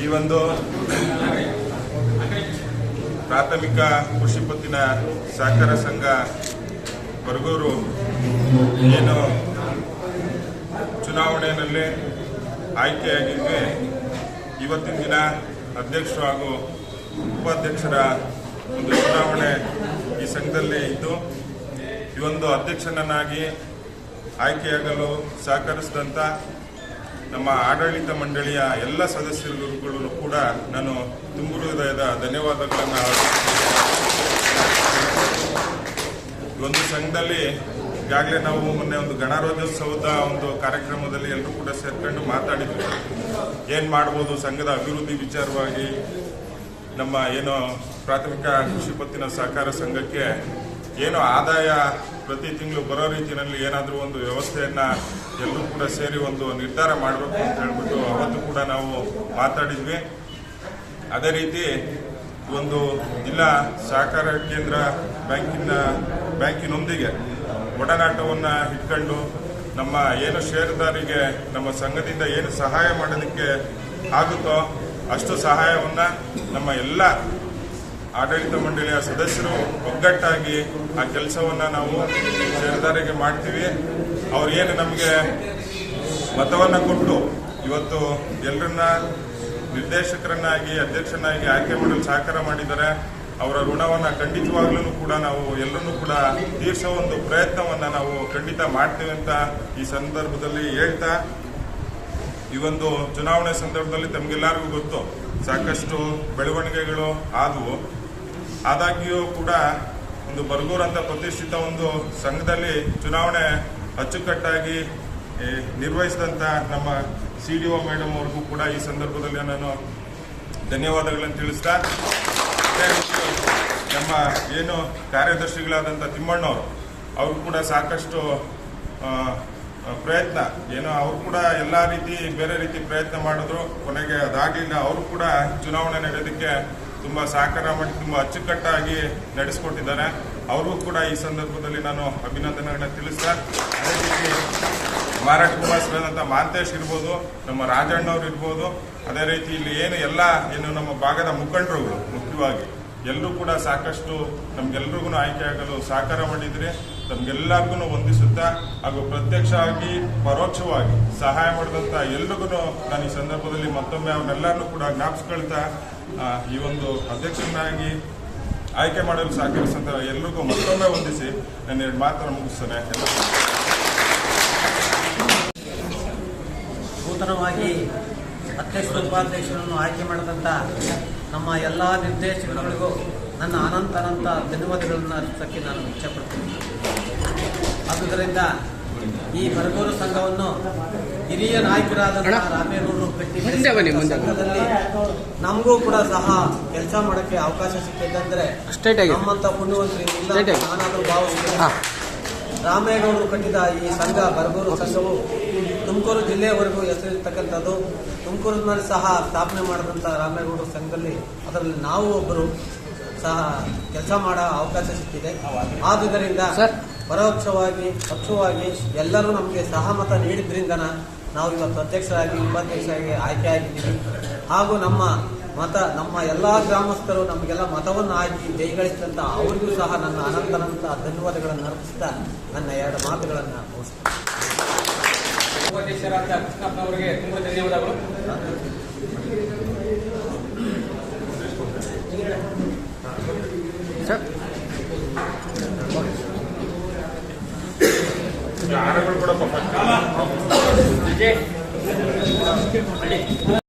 ಈ ಒಂದು ಪ್ರಾಥಮಿಕ ಕೃಷಿ ಪತ್ತಿನ ಸಹಕಾರ ಸಂಘ ಬರಗೂರು ಏನು ಚುನಾವಣೆಯಲ್ಲಿ ಆಯ್ಕೆಯಾಗಿದ್ವಿ. ಇವತ್ತಿನ ದಿನ ಅಧ್ಯಕ್ಷರು ಹಾಗೂ ಉಪಾಧ್ಯಕ್ಷರ ಒಂದು ಚುನಾವಣೆ ಈ ಸಂಘದಲ್ಲಿ ಇದ್ದು, ಈ ಒಂದು ಅಧ್ಯಕ್ಷನನ್ನಾಗಿ ಆಯ್ಕೆಯಾಗಲು ಸಹಕರಿಸಿದಂಥ ನಮ್ಮ ಆಡಳಿತ ಮಂಡಳಿಯ ಎಲ್ಲ ಸದಸ್ಯರುಗಳು ಕೂಡ ನಾನು ತುಂಬು ಹೃದಯದ ಧನ್ಯವಾದಗಳನ್ನು. ಈ ಒಂದು ಸಂಘದಲ್ಲಿ ಈಗಾಗಲೇ ನಾವು ಮೊನ್ನೆ ಒಂದು ಗಣರಾಜ್ಯೋತ್ಸವದ ಒಂದು ಕಾರ್ಯಕ್ರಮದಲ್ಲಿ ಎಲ್ಲರೂ ಕೂಡ ಸೇರ್ಕೊಂಡು ಮಾತಾಡಿದ್ವಿ. ಏನು ಮಾಡ್ಬೋದು ಸಂಘದ ಅಭಿವೃದ್ಧಿ ವಿಚಾರವಾಗಿ. ನಮ್ಮ ಏನು ಪ್ರಾಥಮಿಕ ಕೃಷಿ ಪತ್ತಿನ ಸಹಕಾರ ಸಂಘಕ್ಕೆ ಏನು ಆದಾಯ ಪ್ರತಿ ತಿಂಗಳು ಬರೋ ರೀತಿಯಲ್ಲಿ ಏನಾದರೂ ಒಂದು ವ್ಯವಸ್ಥೆಯನ್ನು ಎಲ್ಲರೂ ಕೂಡ ಸೇರಿ ಒಂದು ನಿರ್ಧಾರ ಮಾಡಬೇಕು ಅಂತ ಹೇಳ್ಬಿಟ್ಟು ಅವತ್ತು ಕೂಡ ನಾವು ಮಾತಾಡಿದ್ವಿ. ಅದೇ ರೀತಿ ಒಂದು ಜಿಲ್ಲಾ ಸಹಕಾರ ಕೇಂದ್ರ ಬ್ಯಾಂಕಿನೊಂದಿಗೆ ಒಡನಾಟವನ್ನು ಇಟ್ಕೊಂಡು ನಮ್ಮ ಏನು ಷೇರುದಾರಿಗೆ ನಮ್ಮ ಸಂಘದಿಂದ ಏನು ಸಹಾಯ ಮಾಡೋದಕ್ಕೆ ಆಗುತ್ತೋ ಅಷ್ಟು ಸಹಾಯವನ್ನು ನಮ್ಮ ಎಲ್ಲ ಆಡಳಿತ ಮಂಡಳಿಯ ಸದಸ್ಯರು ಒಗ್ಗಟ್ಟಾಗಿ ಆ ಕೆಲಸವನ್ನು ನಾವು ಷೇರುದಾರಿಗೆ ಮಾಡ್ತೀವಿ. ಅವ್ರು ಏನು ನಮಗೆ ಮತವನ್ನು ಕೊಟ್ಟು ಇವತ್ತು ಎಲ್ಲರನ್ನ ನಿರ್ದೇಶಕರನ್ನಾಗಿ ಅಧ್ಯಕ್ಷನಾಗಿ ಆಯ್ಕೆ ಮಾಡಲು ಸಹಕಾರ ಮಾಡಿದ್ದಾರೆ. ಅವರ ಋಣವನ್ನು ಖಂಡಿತವಾಗ್ಲೂ ಕೂಡ ನಾವು ಎಲ್ಲರನ್ನೂ ಕೂಡ ತೀರಿಸೋ ಒಂದು ಪ್ರಯತ್ನವನ್ನು ನಾವು ಖಂಡಿತ ಮಾಡ್ತೀವಿ ಅಂತ ಈ ಸಂದರ್ಭದಲ್ಲಿ ಹೇಳ್ತಾ, ಈ ಒಂದು ಚುನಾವಣೆ ಸಂದರ್ಭದಲ್ಲಿ ತಮಗೆಲ್ಲರಿಗೂ ಗೊತ್ತು ಸಾಕಷ್ಟು ಬೆಳವಣಿಗೆಗಳು ಆದವು. ಆದಾಗ್ಯೂ ಕೂಡ ಒಂದು ಬರಗೂರು ಅಂತ ಪ್ರತಿಷ್ಠಿತ ಒಂದು ಸಂಘದಲ್ಲಿ ಚುನಾವಣೆ ಅಚ್ಚುಕಟ್ಟಾಗಿ ನಿರ್ವಹಿಸಿದಂಥ ನಮ್ಮ CDO ಮೇಡಮ್ ಅವ್ರಿಗೂ ಕೂಡ ಈ ಸಂದರ್ಭದಲ್ಲಿ ನಾನು ಧನ್ಯವಾದಗಳನ್ನು ತಿಳಿಸ್ತಾ, ನಮ್ಮ ಏನು ಕಾರ್ಯದರ್ಶಿಗಳಾದಂಥ ತಿಮ್ಮಣ್ಣವರು ಅವರು ಕೂಡ ಸಾಕಷ್ಟು ಪ್ರಯತ್ನ ಅವರು ಕೂಡ ಎಲ್ಲ ರೀತಿ ಬೇರೆ ರೀತಿ ಪ್ರಯತ್ನ ಮಾಡಿದ್ರು. ಕೊನೆಗೆ ಅದಾಗಲಿಲ್ಲ. ಅವರು ಕೂಡ ಚುನಾವಣೆ ನಡೆಯೋದಕ್ಕೆ ತುಂಬ ಸಹಕಾರ ಮಾಡಿ ತುಂಬ ಅಚ್ಚುಕಟ್ಟಾಗಿ ನಡೆಸಿಕೊಟ್ಟಿದ್ದಾರೆ. ಅವ್ರಿಗೂ ಕೂಡ ಈ ಸಂದರ್ಭದಲ್ಲಿ ನಾನು ಅಭಿನಂದನೆಗಳನ್ನ ತಿಳಿಸ್ತಾ, ಅದೇ ರೀತಿ ಮಾರಾಟ ನಿವಾಸಿಗಳಾದಂಥ ಮಾಂತೇಶ್ ಇರ್ಬೋದು, ನಮ್ಮ ರಾಜಣ್ಣವ್ರು ಇರ್ಬೋದು, ಅದೇ ರೀತಿ ಇಲ್ಲಿ ಏನು ನಮ್ಮ ಭಾಗದ ಮುಖಂಡರುಗಳು ಮುಖ್ಯವಾಗಿ ಎಲ್ಲರೂ ಕೂಡ ಸಾಕಷ್ಟು ನಮ್ಗೆಲ್ರಿಗೂ ಆಯ್ಕೆಯಾಗಲು ಸಹಕಾರ ಮಾಡಿದ್ರಿ. ತಮ್ಗೆಲ್ಲರಿಗೂ ವಂದಿಸುತ್ತಾ ಹಾಗೂ ಪ್ರತ್ಯಕ್ಷವಾಗಿ ಪರೋಕ್ಷವಾಗಿ ಸಹಾಯ ಮಾಡಿದಂಥ ಎಲ್ರಿಗೂ ನಾನು ಈ ಸಂದರ್ಭದಲ್ಲಿ ಮತ್ತೊಮ್ಮೆ ಅವನ್ನೆಲ್ಲರನ್ನೂ ಕೂಡ ಜ್ಞಾಪಿಸ್ಕೊಳ್ತಾ, ಈ ಒಂದು ಅಧ್ಯಕ್ಷನಾಗಿ ಆಯ್ಕೆ ಮಾಡಲು ಸಹಕರಿಸಿದಂಥ ಎಲ್ರಿಗೂ ಮತ್ತೊಮ್ಮೆ ವಂದಿಸಿ ನಾನು 2 ಮಾತನ್ನು ಮುಗಿಸ್ತೇನೆ. ನೂತನವಾಗಿ ಅಧ್ಯಕ್ಷ ಉಪಾಧ್ಯಕ್ಷರನ್ನು ಆಯ್ಕೆ ಮಾಡಿದಂಥ ನಮ್ಮ ಎಲ್ಲ ನಿರ್ದೇಶಕರುಗಳಿಗೂ ನನ್ನ ಅನಂತ ಧನ್ಯವಾದಗಳನ್ನು ಅರ್ಪಿಸೋಕ್ಕೆ ನಾನು ಇಚ್ಛೆಪಡ್ತೀನಿ. ಆದುದರಿಂದ ಈ ಬರಗೂರು ಸಂಘವನ್ನು ಹಿರಿಯ ನಾಯಕರಾದಂಥ ರಾಮೇಗೌಡರು ಕಟ್ಟಿ ಸಂಘದಲ್ಲಿ ನಮಗೂ ಕೂಡ ಸಹ ಕೆಲಸ ಮಾಡೋಕ್ಕೆ ಅವಕಾಶ ಸಿಕ್ಕಿದ್ದಂದ್ರೆ ನಮ್ಮಂತ ಪುಣ್ಯವಂತರು ಇಲ್ಲ ನಾನಾದರೂ ಭಾವಿಸ್ತೀನಿ. ರಾಮೇಗೌಡರು ಕಟ್ಟಿದ ಈ ಸಂಘ ಬರಗೂರು ಸಂಘವು ತುಮಕೂರು ಜಿಲ್ಲೆಯವರೆಗೂ ಹೆಸರಿರ್ತಕ್ಕಂಥದ್ದು. ತುಮಕೂರಿನಲ್ಲಿ ಸಹ ಸ್ಥಾಪನೆ ಮಾಡಿದಂಥ ರಾಮೇಗೌಡರ ಸಂಘದಲ್ಲಿ ಅದರಲ್ಲಿ ನಾವು ಒಬ್ಬರು ಸಹ ಕೆಲಸ ಮಾಡೋ ಅವಕಾಶ ಸಿಕ್ಕಿದೆ. ಆದುದರಿಂದ ಪರೋಕ್ಷವಾಗಿ ಪಕ್ಷವಾಗಿ ಎಲ್ಲರೂ ನಮಗೆ ಸಹಮತ ನೀಡಿದ್ರಿಂದ ನಾವು ಇವತ್ತು ಅಧ್ಯಕ್ಷರಾಗಿ ಉಪಾಧ್ಯಕ್ಷರಾಗಿ ಆಯ್ಕೆಯಾಗಿದ್ದೀವಿ. ಹಾಗೂ ನಮ್ಮ ಎಲ್ಲ ಗ್ರಾಮಸ್ಥರು ನಮಗೆಲ್ಲ ಮತವನ್ನು ಹಾಕಿ ಜೈಗಳಿಸಿದಂಥ ಅವರಿಗೂ ಸಹ ನನ್ನ ಅನಂತ ಧನ್ಯವಾದಗಳನ್ನು ಅರ್ಪಿಸ್ತಾ ನನ್ನ 2 ಮಾತುಗಳನ್ನು ಮುಗಿಸ್ತೇನೆ. ಉಪಾಧ್ಯಕ್ಷರಾದ ಕೃಷ್ಣಪ್ಪನವರಿಗೆ ತುಂಬ ಧನ್ಯವಾದಗಳು. ಆಡಗಳು ಕೂಡ